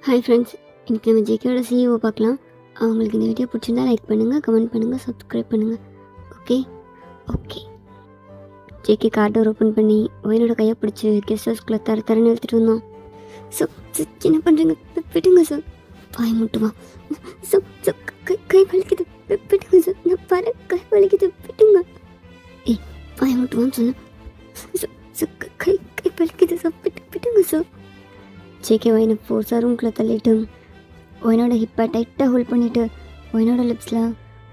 Hi friends, இன்றைக்கி நம்ம ஜேகேயோட CEO பார்க்கலாம். அவங்களுக்கு இந்த வீடியோ பிடிச்சிருந்தா லைக் பண்ணுங்கள், கமெண்ட் பண்ணுங்கள், சப்ஸ்கிரைப் பண்ணுங்கள். Okay. JK car door open பண்ணி ஒயினோட கையை பிடிச்சி கெஸ்ட் ஹவுஸ்குள்ளே தரன்னு எடுத்துகிட்டு வந்தோம். என்ன பண்ணுறீங்க? விடுங்க சார். பாய் முட்டுவா. கை வலிக்குது, விடுங்க சார். நான் பாரு, கை வலிக்குது, விடுங்க. பாய் முட்டுவான்னு சொன்னேன். கை வலிக்குது சார், விடுங்க சார். ஜேகே ஒயினை ஃபோர்ஸாக ரூம்குள்ளே தள்ளிட்டு ஒயினோட ஹிப்பை டைட்டாக ஹோல்ட் பண்ணிவிட்டு ஒயினோட லிப்ஸில்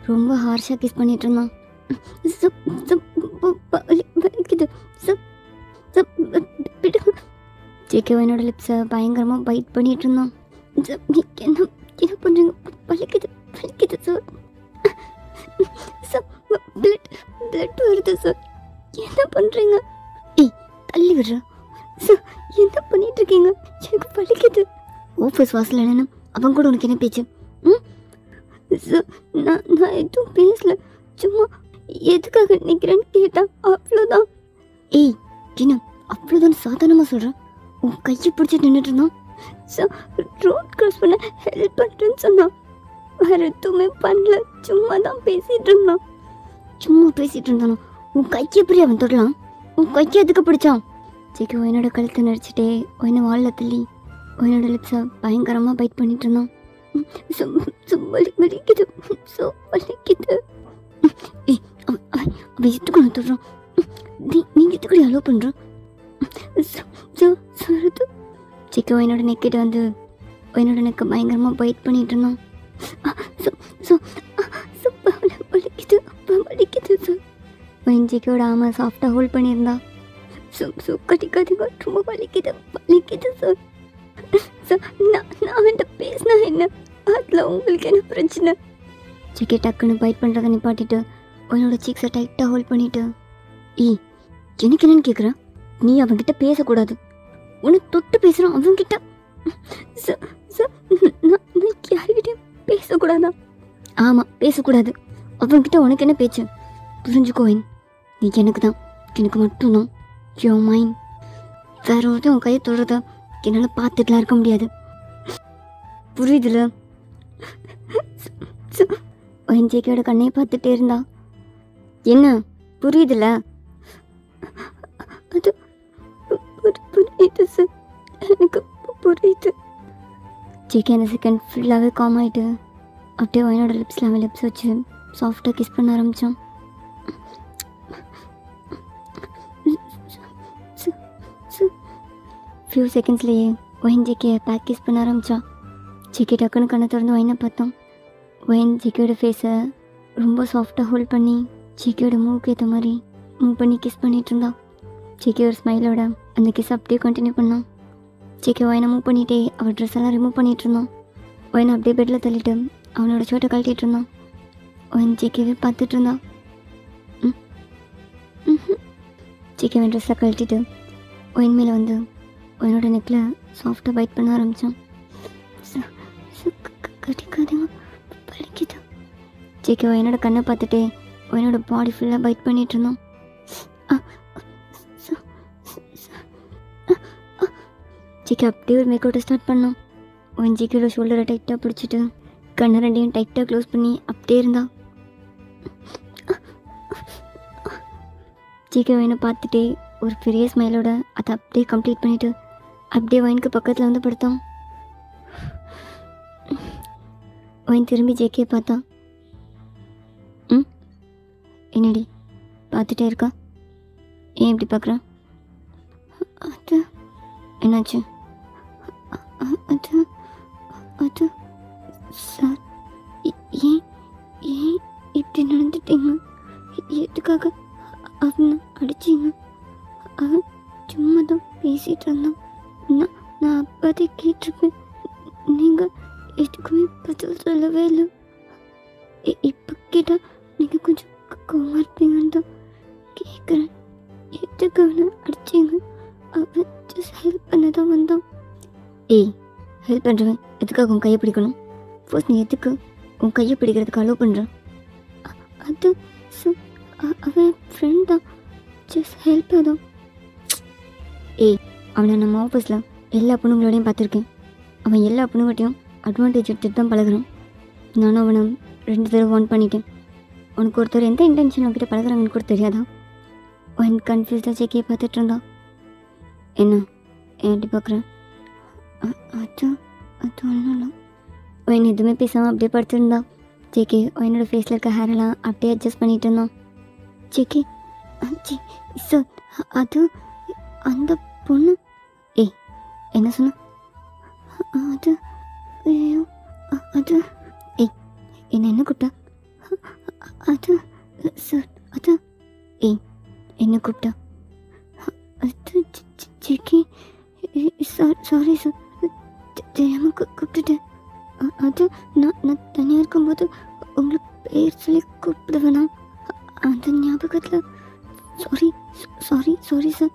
ரொம்ப ஹார்ஷாக கிஸ் பண்ணிகிட்டு இருந்தான். ஜேகே ஒயினோட லிப்ஸை பயங்கரமாக பைட் பண்ணிகிட்டு இருந்தான். என்ன பண்ணுறீங்க? வலிக்குது சார். பிளட் வருது சார். என்ன பண்ணுறீங்க? தள்ளி விடுற சார். என்ன பண்ணிட்டு இருக்கீங்க? எனக்கு வலிக்குது. ஆஃபீஸ் வாசல் என்னன்னு அவன் கூட உனக்கு என்ன பேச்சு? சார், நான் எதுவும் பேசல. சும்மா எதுக்காக நிற்கிறேன்னு கேட்டான், அவ்வளோதான். என்ன அவ்வளோதான் சாதாரணமாக சொல்கிறேன்? உன் கையை பிடிச்சிட்டு நின்றுட்டு இருந்தான். சார், ரோட் கிராஸ் பண்ண ஹெல்ப் பண்ணுறேன்னு சொன்னான். வேறு எதுவுமே பண்ணல, சும்மா தான் பேசிகிட்டு இருந்தான். சும்மா பேசிகிட்டு இருந்தானோ? உன் கையை எப்படி அவன் தொடலாம்? உன் கையை எதுக்கு பிடிச்சான்? ஜேகே ஒயினோட கழுத்தை நடிச்சிட்டே ஒயினை வாலில் தள்ளி ஒயினோட லிப்ஸை பயங்கரமாக பைட் பண்ணிட்டு இருந்தான். வலிக்குது. அவன் எதுக்கு ஒன்று தொடுறான்? நீங்கள் எதுக்கு அலோவ் பண்ணுறான்? ஜேகே ஒயினோட நெக்கிட்ட வந்து ஒயினோட நெக்கை பயங்கரமாக பைட் பண்ணிட்டு இருந்தான். வலிக்குது சார். ஒயின் ஜேகேயோட ஆமை சாஃப்டாக ஹோல்ட் பண்ணியிருந்தா. கட்டிக்காதீங்க, ரொம்ப வலிக்குது சார். நான் அவன்கிட்ட பேசினா என்ன? அதில் உங்களுக்கு என்ன பிரச்சனை? ஜேகே டக்குன்னு பைட் பண்ணுறதை நிப்பாட்டிட்டு அவனோட சீக்ஸை டைட்டாக ஹோல்ட் பண்ணிட்டு எனக்கு என்னன்னு கேட்குறேன்? நீ அவன்கிட்ட பேசக்கூடாது. உனக்கு தொட்டு பேசுகிறான் அவன்கிட்ட. நான் யார்கிட்டையும் பேசக்கூடாதா? ஆமாம், பேசக்கூடாது. அவன்கிட்ட உனக்கு என்ன பேச்சு? புரிஞ்சுக்கோயின், நீ எனக்கு மட்டும்தான். யோ மைண்ட். வேற ஒருத்தர் உன் கையை தொடுறத என்னால் பார்த்துட்டுலாம் இருக்க முடியாது. புரியுதுல? ஜேகேயோட கண்ணையை பார்த்துட்டே இருந்தா. என்ன புரியுதுல? அது புரியுது சார், எனக்கு புரியுது. ஜேகே அந்த செகண்ட் ஃபுல்லாகவே காம் ஆகிட்டு அப்படியே ஒயினோட லிப்ஸில் அவன் லிப்ஸ் வச்சு சாஃப்டாக கிஸ் பண்ண ஆரம்பித்தான். ஃபியூ செகண்ட்ஸ்லேயே ஒயின் ஜேகேயை பேக் கிஸ் பண்ண ஆரம்பித்தான். ஜேகே டக்குன்னு கண்ணை திறந்து ஒயினை பார்த்தான். ஒயின் ஜேகேயோட ஃபேஸை ரொம்ப சாஃப்டாக ஹோல்ட் பண்ணி ஜேகேயோட மூவுக்கு ஏற்ற மாதிரி மூவ் பண்ணி கிஸ் பண்ணிகிட்டு இருந்தான். ஜேகே ஒரு ஸ்மைலோட அந்த கிஸ் அப்படியே கண்டினியூ பண்ணான். ஜேகே ஒயினை மூவ் பண்ணிகிட்டே அவள் ட்ரெஸ் எல்லாம் ரிமூவ் பண்ணிகிட்டு இருந்தான். ஒயினை அப்படியே பெட்டில் தள்ளிட்டு அவனோட ஷர்ட்டை கழட்டிகிட்டு இருந்தான். ஒயின் ஜேகேவே பார்த்துட்டு இருந்தான். ஜேகேவன் ட்ரெஸ்ஸை கழட்டிட்டு ஒயின் மேலே வந்து ஒயினோட நெக்கில் சாஃப்டாக பைட் பண்ண ஆரம்பித்தான். கட்டிக்காதீங்க, வலிக்குது. ஜேகே ஒயினோட கண்ணை பார்த்துட்டே ஒயினோட பாடி ஃபுல்லாக பைட் பண்ணிட்டு இருந்தான். ஜேகே அப்படியே ஒரு மேக்கவுட்டை ஸ்டார்ட் பண்ணான். ஒயின் ஜேகேயோட ஷோல்டரை டைட்டாக பிடிச்சிட்டு கண்ணை ரெண்டையும் டைட்டாக க்ளோஸ் பண்ணி அப்படியே இருந்தான். ஜேகே ஒயினை பார்த்துட்டே ஒரு பெரிய ஸ்மைலோட அதை அப்படியே கம்ப்ளீட் பண்ணிவிட்டு அப்படியே ஒயினுக்கு பக்கத்தில் வந்து படுத்தான். ஒயின் திரும்பி ஜேகே பார்த்தான். என்னடி பார்த்துட்டே இருக்கா? ஏன் இப்படி பார்க்குறான்? அது என்னாச்சு? அது சார், ஏன் இப்படி நடந்துட்டீங்க? எதுக்காக அவனை அடிச்சிங்க? அவன் சும்மா தான் பேசிகிட்டு இருந்தான். நான் அப்போதே கேட்டிருப்பேன். நீங்கள் எதுக்குமே பதில் சொல்லவே இல்லை. இப்போ கேட்டால் நீங்கள் கொஞ்சம் கோவமாக இருப்பீங்கன்னு தான் கேட்குறேன். எதுக்கு அவனை அடிச்சிங்க? அவன் ஜஸ்ட் ஹெல்ப் பண்ண தான் வந்தான். ஹெல்ப் பண்ணுறவன் எதுக்காக உன் கையை பிடிக்கணும்? ஃபர்ஸ்ட் நீ எதுக்கு உன் கையை பிடிக்கிறதுக்கு அலோவ் பண்ணுறான்? அது அவன் ஃப்ரெண்ட் தான், ஜஸ்ட் ஹெல்ப் தான். அவனை நம்ம ஆஃபீஸில் எல்லா பொண்ணுங்களோடையும் பார்த்துருக்கேன். அவன் எல்லா பொண்ணுகிட்டையும் அட்வான்டேஜ் எடுத்துகிட்டு தான் பழகுறான். நானும் அவனை 2 தடவை வார்ன் பண்ணிட்டேன். உனக்கு ஒருத்தர் எந்த இன்டென்ஷன் அவன்கிட்ட பழகுறாங்கன்னு கூட தெரியாதா? அவன் கன்ஃபியூஸ்டாக ஜேக்கியை பார்த்துட்டு இருந்தான். என்ன எப்படி பார்க்குறேன்? அது அது ஒன்றும் இல்லை. அவன் எதுவுமே பேசாமல் அப்படியே படுத்துருந்தா. ஜேகே என்னோடய ஃபேஸில் இருக்க ஹேரெல்லாம் அப்படியே அட்ஜஸ்ட் பண்ணிகிட்டு இருந்தான். ஜேகே சார் அது அந்த பொண்ணு. ஏய் என்ன சொன்ன? அது ஐயோ அது ஏய் என்ன கூப்பிட்டா? அது சார் அது ஏய் என்ன கூப்பிட்டா? அது ஜேகே சாரி சார் தெரியாமல் கூப்பிட்டுட்டேன். அது நான் தனியாக இருக்கும்போது உங்களை பேர் சொல்லி கூப்பிட வேணாம், அந்த ஞாபகத்தில் சாரி சாரி சாரி சார்.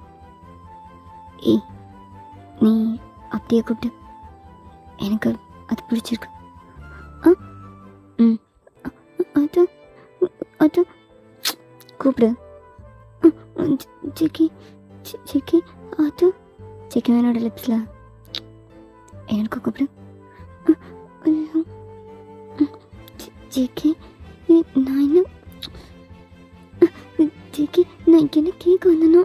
ஏய் நீ அப்படியே கூப்பிட்டு, எனக்கு அது பிடிச்சிருக்கு. அது அது கூப்பிடு. ஜெக்கி ஜெக்கி அது ஜெக்கி என்னோட லிப்ஸில் எனக்கு கூப்பிடு. ஐயோ ஜெக்கி நான் என்ன ஜெக்கி நான் என்ன கேட்க வந்தேன்னா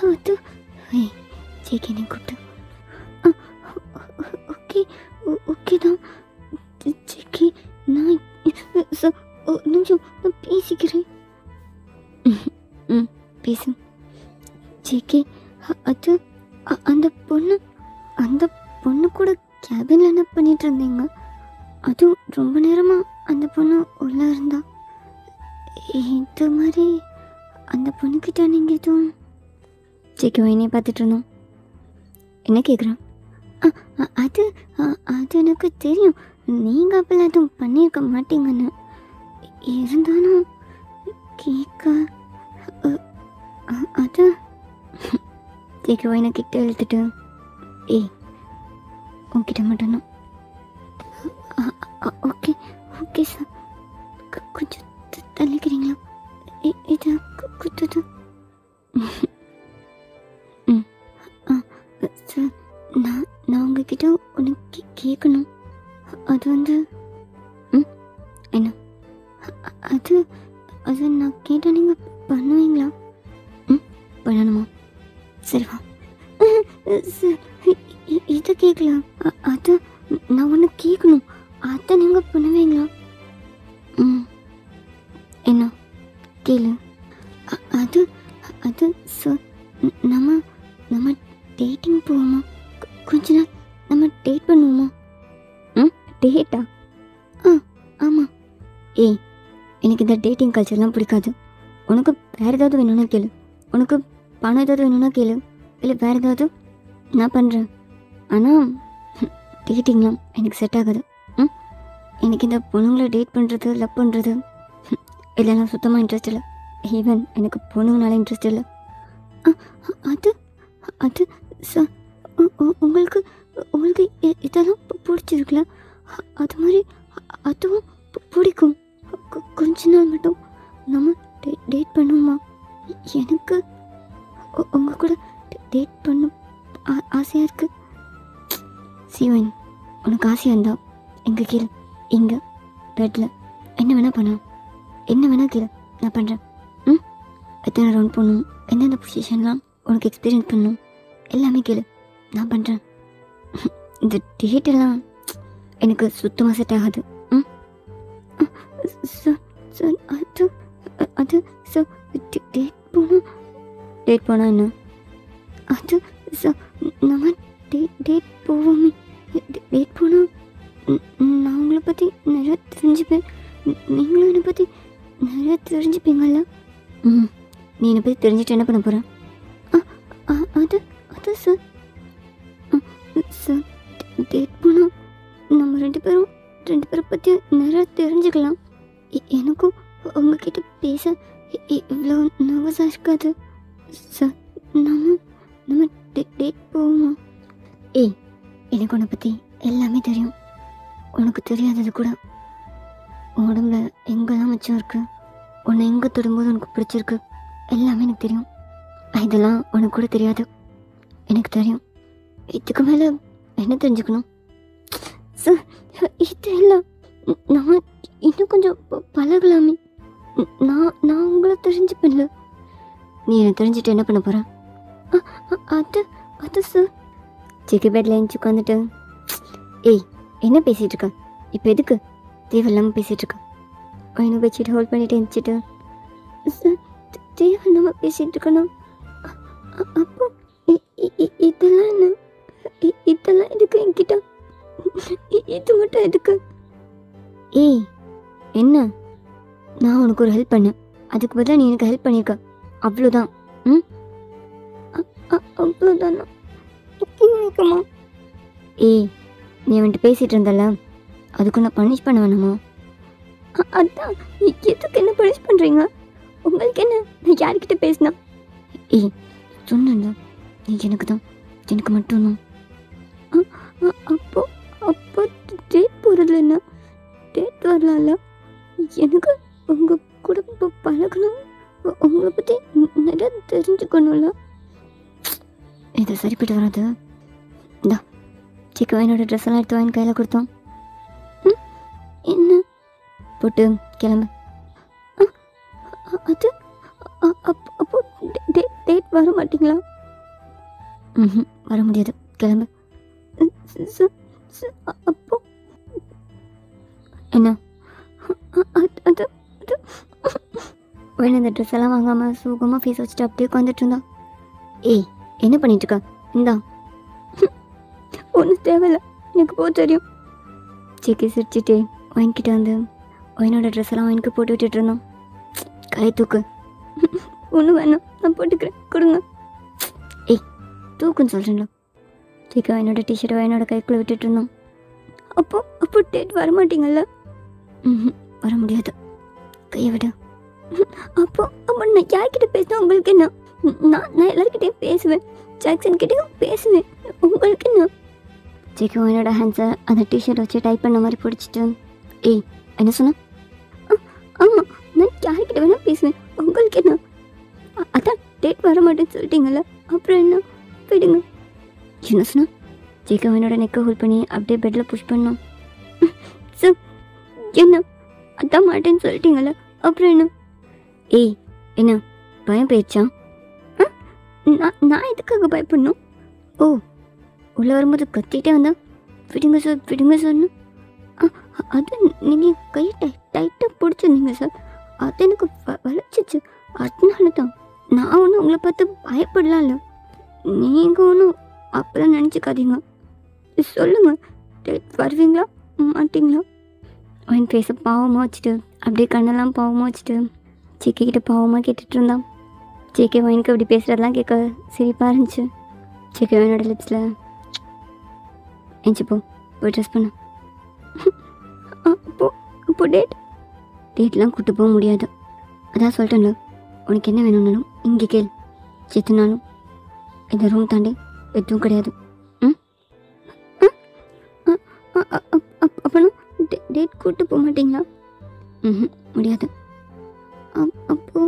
அது ஜெக்கி என்ன கூப்பிட்டு. ஓகே ஓகே தான் ஜெக்கி நான் ஒரு நிமிஷம் நான் பேசிக்கிறேன். பேசு ஜேகே. அது அந்த பொண்ணு கூட கேபினில் என்ன பண்ணிட்டு இருந்தீங்க? அதுவும் ரொம்ப நேரமாக அந்த பொண்ணு உள்ளே இருந்தா. இது மாதிரி அந்த பொண்ணுக்கிட்ட நீங்கள் எதுவும் ஜேகே என்னையை பார்த்துட்டு இருந்தோம். என்ன கேட்குறான்? அது அது எனக்கு தெரியும், நீங்கள் அப்பெல்லாம் எதுவும் பண்ணியிருக்க மாட்டீங்கன்னு. இருந்தாலும் கேட்க அது கேட்க என்ன கிட்ட எழுத்துட்டு. ஏய் உன்கிட்ட மட்டும்தான். ஓகே ஓகே சார், கொஞ்சம் தள்ளிக்கிறீங்களா? இது குத்துது. சார் நான் உங்ககிட்ட உனக்கு கேட்கணும். அது வந்து என்ன? அது அது நான் கேட்டால் நீங்கள் பண்ணுவீங்களா? பண்ணணுமா? சரி வா. சார் இதை கேட்கலாம். அது நான் ஒன்று கேட்கணும், அதை நீங்கள் பண்ணுவீங்களா? என்ன கேளு. அது அது சார் நம்ம டேட்டிங் போவோமா? கொஞ்ச நாள் நம்ம டேட் பண்ணுவோமா? டேட்டா? ஆமாம். ஏய் எனக்கு இந்த டேட்டிங் கல்ச்சர்லாம் பிடிக்காது. உனக்கு வேறு ஏதாவது வேணும்னா கேளு, உனக்கு பணம் ஏதாவது வேணும்னா கேளு, இல்லை வேறு ஏதாவது நான் பண்ணுறேன். ஆனால் டேட்டிங்லாம் எனக்கு செட் ஆகாது. எனக்கு இந்த பொண்ணுங்களை டேட் பண்ணுறது, லவ் பண்ணுறது இல்லைனா சுத்தமாக இன்ட்ரெஸ்ட் இல்லை. ஈவன் எனக்கு பொண்ணுங்கனால இன்ட்ரெஸ்ட் இல்லை. அது அது சார் உங்களுக்கு உங்களுக்கு இதெல்லாம் பிடிச்சிருக்குல்ல, அது மாதிரி அதுவும் பிடிக்கும். கொஞ்ச நாள் மட்டும் நம்ம டேட் பண்ணுவோமா? எனக்கு உங்கள் கூட டேட் பண்ண ஆசையாக இருக்குது. சிவன் உனக்கு ஆசையாக இருந்தா எங்கே கீழே இங்கே பெட்டில் என்ன வேணால் பண்ணலாம், என்ன வேணால் கீழே நான் பண்ணுறேன். எத்தனை ரவுண்ட் பண்ணணும், எந்தெந்த பொசிஷன்லாம் உனக்கு எக்ஸ்பீரியன்ஸ் பண்ணணும், எல்லாமே கேளு நான் பண்ணுறேன். இந்த டேட்டெல்லாம் எனக்கு சுத்தமாக செட் ஆகாது. சார் சார் அது அது சார் டேட் போனால் என்ன? அது சார் நம்ம டேட் போவோமே. டேட் போனால் நான் உங்களை பற்றி நிறையா தெரிஞ்சுப்பேன், நீங்களும் என்னை பற்றி நிறையா தெரிஞ்சுப்பீங்கள்ல. நீ என்னை பற்றி தெரிஞ்சுட்டு என்ன பண்ண போகிறேன்? அது அது சார் சார் டேட் போனால் நம்ம ரெண்டு பேரை பற்றி நிறையா தெரிஞ்சுக்கலாம். எனக்கும் உங்ககிட்ட பேச இவ்வளோ நர்வஸாக இருக்காது சார். நம்ம டேட் போவோமா? ஏய் எனக்கு உன்னை பற்றி எல்லாமே தெரியும், உனக்கு தெரியாதது கூட உடம்புல எங்கெல்லாம் மிச்சம் இருக்கு, உன்னை எங்கே தொடும்போது உனக்கு பிடிச்சிருக்கு எல்லாமே எனக்கு தெரியும். இதெல்லாம் உனக்கு கூட தெரியாது, எனக்கு தெரியும். இதுக்கு மேலே என்ன தெரிஞ்சுக்கணும்? சார், இது இல்லை. நான் இன்னும் கொஞ்சம் பழகலாமே. நான் உங்களை தெரிஞ்சுப்பேன்ல. நீ என்னை தெரிஞ்சுட்டு என்ன பண்ண போகிற? அது அது சார். சிக்கி பேட்டில் எழுந்துச்சு உட்காந்துட்டு, ஏய் என்ன பேசிகிட்டு இருக்க இப்போ? எதுக்கு தேவையில்லாமல் பேசிகிட்டு இருக்க? என்ன வச்சுட்டு ஹோல்ட் பண்ணிட்டு எழுந்துச்சிட்டு, சார் தேவையில்லாமல் பேசிகிட்டு இருக்கணும். அப்போ இதெல்லாம் என்ன? இதெல்லாம் எதுக்கு என்கிட்ட? இது மட்டும் எதுக்கு? ஏய் என்ன, நான் உனக்கு ஒரு ஹெல்ப் பண்ணேன், அதுக்கு பதிலாக நீ எனக்கு ஹெல்ப் பண்ணியிருக்க, அவ்வளோதான். ம், அவ்வளோதானா? இருக்கமா? ஏய் நீ அவன்கிட்ட பேசிகிட்டு இருந்தல, அதுக்கு நான் பனிஷ் பண்ண வேணாமா? அதான், எதுக்கு என்ன பனிஷ் பண்ணுறீங்க? உங்களுக்கு என்ன, நான் யார்கிட்ட பேசினா? ஏய் சொன்னல, நீ எனக்கு தான், எனக்கு மட்டும்தான். அப்போ அப்போ டேட் போகிறதுல என்ன? டேட் வரலாம்ல. எனக்கு உங்கள் கூட பழகணும், உங்களை பற்றி நிறைய தெரிஞ்சுக்கணும்ல. இது சரிப்பட்டு வராது. இந்தா சிக்கன் என்னோட ட்ரெஸ் எல்லாம் எடுத்து வாங்கி கையில் கொடுத்தோம். என்ன போட்டு கிளம்பு. அது அப்போ டேட் வர மாட்டிங்களா? ம், வர முடியாது, கிளம்பு. அப்போ என்ன? அது வேணும், இந்த ட்ரெஸ் எல்லாம் வாங்காமல் சுகமாக ஃபேஸ் வச்சுட்டு அப்படியே உட்காந்துட்டு இருந்தா. ஏய் என்ன பண்ணிட்டு இருக்கா? இந்தா. ஒன்றும் தேவையில்ல, எனக்கு போக தெரியும். சிக்கி சிரிச்சிட்டே வாங்கிக்கிட்டு வந்து ஒயினோட ட்ரெஸ் எல்லாம் வாங்கிட்டு போட்டு விட்டுட்டு இருந்தோம். கை தூக்கு. ஒன்றும் வேணாம், நான் போட்டுக்கிறேன், கொடுங்க. ஏய் தூக்குன்னு சொல்கிறீங்களா? சிக்கி ஒயினோட டிஷர்ட் ஒயினோட கைக்குள்ளே விட்டுட்டு இருந்தோம். அப்போ டேட் வர மாட்டீங்கல்ல? ம், வர முடியாது, கையை விட. அப்போ நான் யார்கிட்ட பேசினா உங்களுக்கு என்ன? நான் எல்லாருக்கிட்டையும் பேசுவேன், ஜாக்சன் கிட்டேயும் பேசுவேன், உங்களுக்கு என்ன? சிக்கி என்னோட ஹேண்ட்ஸை அந்த டிஷர்ட் வச்சு டைப் பண்ண மாதிரி பிடிச்சிட்டு, ஏய் என்ன சொன்ன? ஆமாம், நான் யார்கிட்ட வேணால் பேசுவேன், உங்களுக்கு என்ன? அதான் டேட் வர மாட்டேன்னு சொல்லிட்டீங்கல்ல, அப்புறம் என்ன? போயிடுங்க. என்ன சொன்ன? சிக்கி என்னோட நெக்கை ஹோல்ட் பண்ணி அப்படியே பெட்டில் புஷ் பண்ணோம். சார் என்ன, அதான் மாட்டேன்னு சொல்லிட்டீங்கல்ல, அப்புறம் என்ன? ஏய் என்ன பயம் போயிடுச்சா? நான் எதுக்காக பயப்படணும்? ஓ, உள்ளே வரும்போது கத்திட்டே வந்தா விடுங்க சார் விடுங்க சார்னு. அது நீங்கள் கையை டைட்டாக பிடிச்சிருந்தீங்க சார், அது எனக்கு வலிச்சிச்சு, அதனால தான். நான் ஒன்றும் உங்களை பார்த்து பயப்படலாம்ல, நீங்கள் ஒன்றும் அப்போதான் நினச்சிக்காதீங்க. சொல்லுங்கள், டேட் வருவீங்களா மாட்டிங்களா? அவன் ஃபேஸை பாவமாக வச்சுட்டு அப்படியே கண்ணெல்லாம் பாவமாக வச்சுட்டு சிக்கிக்கிட்ட பாவமாக கேட்டுட்டு இருந்தான். சிக்கி வயனுக்கு அப்படி பேசுகிறதெல்லாம் கேட்க சிரிப்பாக இருந்துச்சு. சிக்கி வயனோட லிப்ஸில் எஞ்சிப்போ போய் ட்ரெஸ் பண்ண. அப்போ டேட்லாம் கூப்பிட்டு போக முடியாது, அதான் சொல்லிட்டேன்ல. உனக்கு என்ன வேணும்னாலும் இங்கே கேள், செத்துனாலும் இந்த ரூம் தாண்டி எதுவும் கிடையாது. அப்போனா டேட் கூப்பிட்டு போக மாட்டிங்களா? ம், முடியாது. அப்போ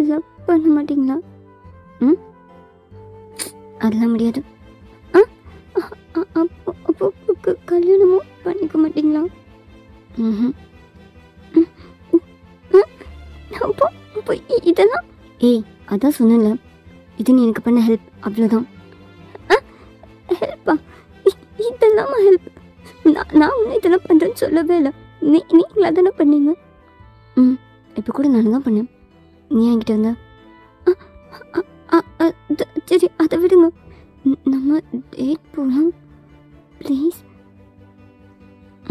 லவ் பண்ண மாட்டிங்களா? ம், அதெல்லாம் முடியாது. அப்போ கல்யாணமும் பண்ணிக்க மாட்டிங்களா? ம், அப்போ இதெல்லாம். ஏய் அதான் சொன்னல, இது நீ எனக்கு பண்ண ஹெல்ப், அவ்வளோதான். ஹெல்ப்பா? இதெல்லாம் ஹெல்ப்? நான் ஒன்றும் இதெல்லாம் பண்ணுறேன்னு சொல்லவே இல்லை, நீங்களா தானே பண்ணீங்க. ம், இப்போ கூட நான் தான் பண்ணேன், நீ என்கிட்ட வந்த. சரி அதை விடுங்க, நம்ம டேட் போகலாம் ப்ளீஸ்.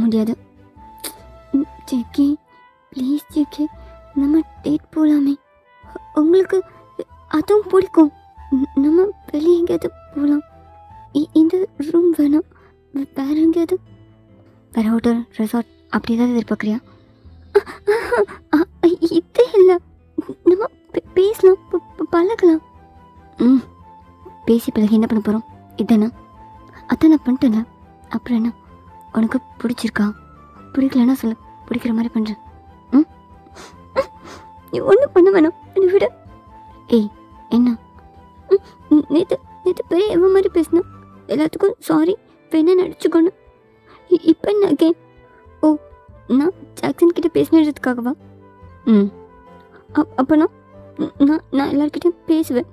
முடியாது ஜெக்கி, ப்ளீஸ் ஜெக்கி, நம்ம டேட் போகலாமே, உங்களுக்கு அதுவும் பிடிக்கும். நம்ம வெளியே எங்கேயாவது போகலாம், இந்த ரூம் வேணாம், வேறு எங்கேயாவது, வேறு ஹோட்டல் ரெசார்ட் அப்படி ஏதாவது எதிர்பார்க்குறியா? இதே இல்லை, நம்ம பேசலாம், பழகலாம். ம், பேசி பழகி என்ன பண்ண போகிறோம்? இதானே, அதான் நான் பண்ணிட்டேன்ல, அப்புறம் என்ன? உனக்கு பிடிச்சிருக்கா? பிடிக்கலன்னா சொல்லு, பிடிக்கிற மாதிரி பண்ணுறேன். ம் நீ ஒன்றும் பண்ண வேணாம், என்னை விட. ஏய் என்ன? நேற்று நேற்று பெரிய எவ்வளோ மாதிரி பேசினேன், எல்லாத்துக்கும் சாரி வேணா நடிச்சுக்கணும். இப்போ என்ன அகேன்? ஓ நான் ஜாக்சன் கிட்டே பேசினதுக்காகவா? ம் அப்போ நான் எல்லாருக்கிட்டையும் பேசுவேன்,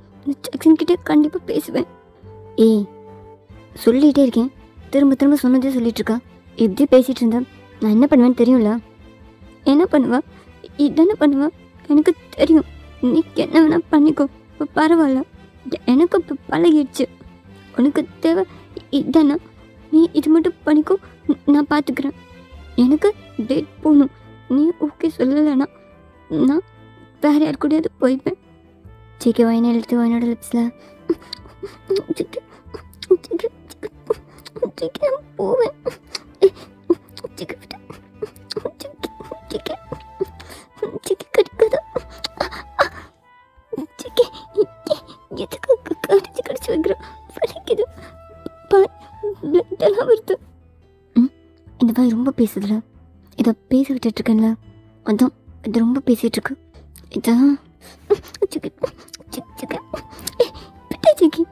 ஜாக்சன் கிட்டே கண்டிப்பாக பேசுவேன். ஏய் சொல்லிகிட்டே இருக்கேன், திரும்ப திரும்ப சொன்னதே சொல்லிகிட்ருக்கா. இப்படி பேசிகிட்டு இருந்தேன் நான் என்ன பண்ணுவேன்னு தெரியும்ல? என்ன பண்ணுவா? இதானே பண்ணுவா, எனக்கு தெரியும். நீ என்ன வேணா பண்ணிக்கோ, இப்போ பரவாயில்ல, எனக்கு இப்போ பழகிடுச்சு. உனக்கு தேவை இதானே, நீ இது மட்டும் பண்ணிக்கோ, நான் பார்த்துக்கிறேன். எனக்கு டேட் போகணும், நீ ஓகே சொல்லலைன்னா நான் வேறு யார் கூடயாவது போய்ப்பேன். சிக்கி வாயினை எழுத்து வாயினோட லிப்ஸில் நான் போவேன். சிக்கி கடிக்காதா? சிக்கி எதுக்கு கடிச்சு கடிச்சு வைக்கிறேன், வலிக்குது, பிளட்டெல்லாம் வருது. இந்த மாதிரி ரொம்ப பேசுதுல, இதை பேச விட்டுட்ருக்கேன்ல, அதான் இது ரொம்ப பேசிகிட்ருக்கு. இதான் சிக்கி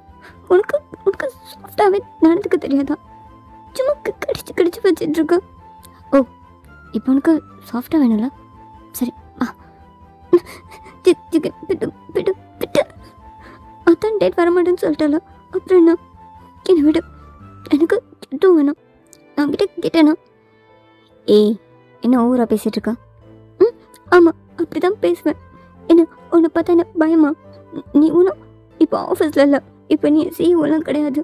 உனக்கு உனக்கு சாஃப்டாகவே நடந்துக்க தெரியாதா? சும்மா கடிச்சு கடிச்சு வச்சிட்ருக்க. ஓ இப்போ உனக்கு சாஃப்டாக வேணும்ல? சரி ஆ சிக்கி விட்டு விட்டு விட்டு. அதான் டேட் வரமாட்டேன்னு சொல்லிட்டால, அப்புறம் என்ன? என்னை விடு, எனக்கு எதுவும் வேணாம். நான் கிட்ட கேட்டேனா? ஏய் என்ன ஓவராக பேசிகிட்டு இருக்கா? ம் ஆமாம் அப்படி தான் பேசுவேன். என்ன உன்னை பார்த்தா என்ன பயமா? நீ ஒன்றும் இப்போ ஆஃபீஸில் இல்லை, இப்போ நீ சிஇஓலாம் கிடையாது.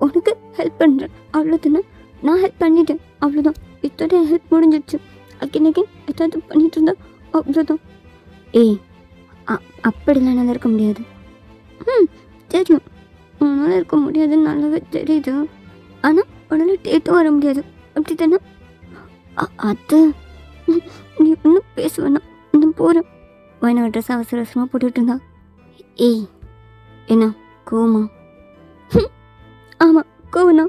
உனக்கு ஹெல்ப் பண்ணுறேன் அவ்வளோதானே, நான் ஹெல்ப் பண்ணிட்டேன் அவ்வளோதான். இதோட ஹெல்ப் முடிஞ்சிடுச்சு. அன்னைக்கு ஏதாவது பண்ணிட்டு இருந்தா அவ்வளோதான். ஏய் அப்படிலாம் நல்லா இருக்க முடியாது. தெரியும் உன்னால் இருக்க முடியாதுன்னு நல்லாவே தெரியுது. ஆனால் உன்னால் டேட்டும் வர முடியாது, அப்படி தானே? அது நீ இன்னும் பேசுவேண்ணா, இன்னும் போகிறேன். வாய்னா ட்ரெஸ் அவசர அவசரமாக போட்டுட்டு இருந்தா. ஏய் என்ன கோவமா? ஆமாம் கோவண்ணா.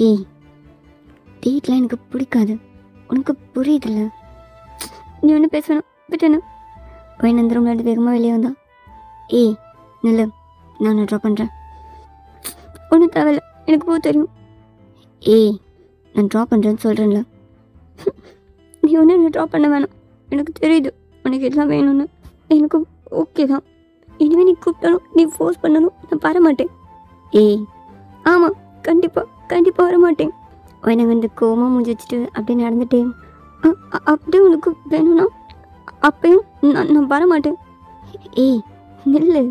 ஏய் டேட்லாம் எனக்கு பிடிக்காது, உனக்கு புரியுதில்ல? நீ ஒன்றும் பேசுவேண்ணா, விட்டேண்ணா. வாய்னா அந்த ரூம்ல வேகமாக வெளியே வந்தா. ஏய் நல்ல நான் ஒன்று ட்ரா பண்ணுறேன். ஒன்றும் தேவையில்ல, எனக்கு போக தெரியும். ஏய் நான் ட்ரா பண்ணுறேன்னு சொல்கிறேன்ல. நீ ஒன்று என்ன ட்ரா பண்ண வேணாம், எனக்கு தெரியுது உனக்கு எல்லாம் வேணும்னு. எனக்கு ஓகே தான். இனிமேல் நீ கூப்பிட்டாலும் நீ ஃபோர்ஸ் பண்ணாலும் நான் வரமாட்டேன். ஏய் ஆமாம் கண்டிப்பாக வரமாட்டேன். எனக்கு வந்து கோவமாக முடிஞ்சு வச்சுட்டு அப்படியே நடந்துட்டேன். அப்படியே உனக்கு வேணும்னா அப்பையும் நான் வரமாட்டேன். ஏய் நில்லு,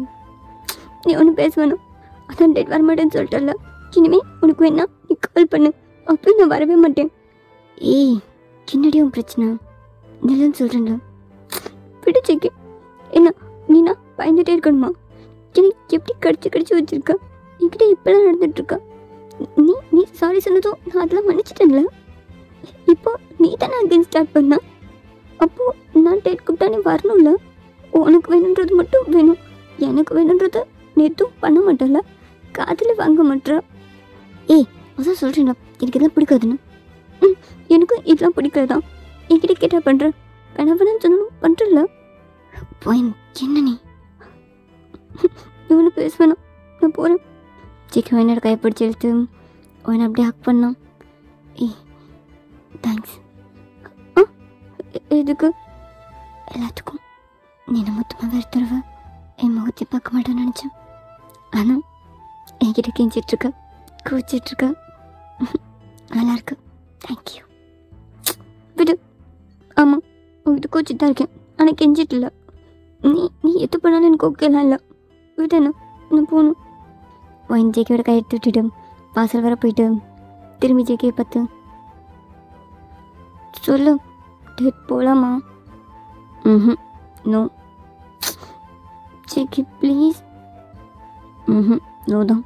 நீ ஒன்றும் பேச வேணாம். அதான் டேட் வரமாட்டேன்னு சொல்லிட்டல, இனிமேல் உனக்கு வேணா நீ கால் பண்ணு, அப்பயும் நான் வரவே மாட்டேன். ஏய் என்னடியும் பிரச்சனை இல்லைன்னு சொல்கிறேன்ல, பிடிச்சிக்கு. என்ன நீனா பயந்துட்டே இருக்கணுமா? எனக்கு எப்படி கடிச்சு வச்சிருக்க, என்கிட்ட இப்பெல்லாம் நடந்துட்டுருக்கா. நீ சாரி சொன்னதும் நான் அதெல்லாம் மன்னிச்சிட்டேன்ல. இப்போ நீ தானே அகேன் ஸ்டார்ட் பண்ண. அப்போது நான் டேட் கூப்பிட்டா நீ வரணும்ல. உனக்கு வேணுன்றது மட்டும் வேணும், எனக்கு வேணுன்றத நீ எதுவும் பண்ண மாட்டல, காதில் வாங்க மாட்டேற. ஏய் அதான் சொல்கிறேன்ல, எனக்கு இதெல்லாம் பிடிக்காதுன்னு. எனக்கும் இதெல்லாம் பிடிக்காதான். என்கிட்ட கேட்டால் பண்ணுறேன், வேணான்னு சொன்னாலும் பண்ணுறல. என்ன நீ இவனு பேசுவேணும், நான் போகிறேன். சீக்கிரம் என்னோட கையை பிடிச்சி எடுத்து அவனை அப்படியே ஹக் பண்ணான். ஏய் தேங்க்ஸ். எதுக்கு? எல்லாத்துக்கும். நீ என்ன மொத்தமாக வேறு தடவை என் முகத்தை பார்க்க மாட்டேன்னு நினச்சேன். ஆனால் என்கிட்ட கெஞ்சிட்ருக்க, கூச்சிட்ருக்க, நல்லாயிருக்கு. தேங்க்யூ. விடு. ஆமாம் உங்ககிட்ட கூச்சிட்டு தான் இருக்கேன், ஆனால் கெஞ்சிட்டு இல்லை. நீ எது பண்ணாலும் எனக்கு ஓகேலாம் இல்லை. விட்டேண்ணா நான் போகணும். ஒயின் ஜேக்கியோட கை எடுத்து விட்டுட்டு வாசல் வர போயிட்டு திரும்பி ஜேக்கியை பார்த்து சொல்லு, டேட் போகலாமா? நோ. ஜேக்கி ப்ளீஸ். நோ தான்.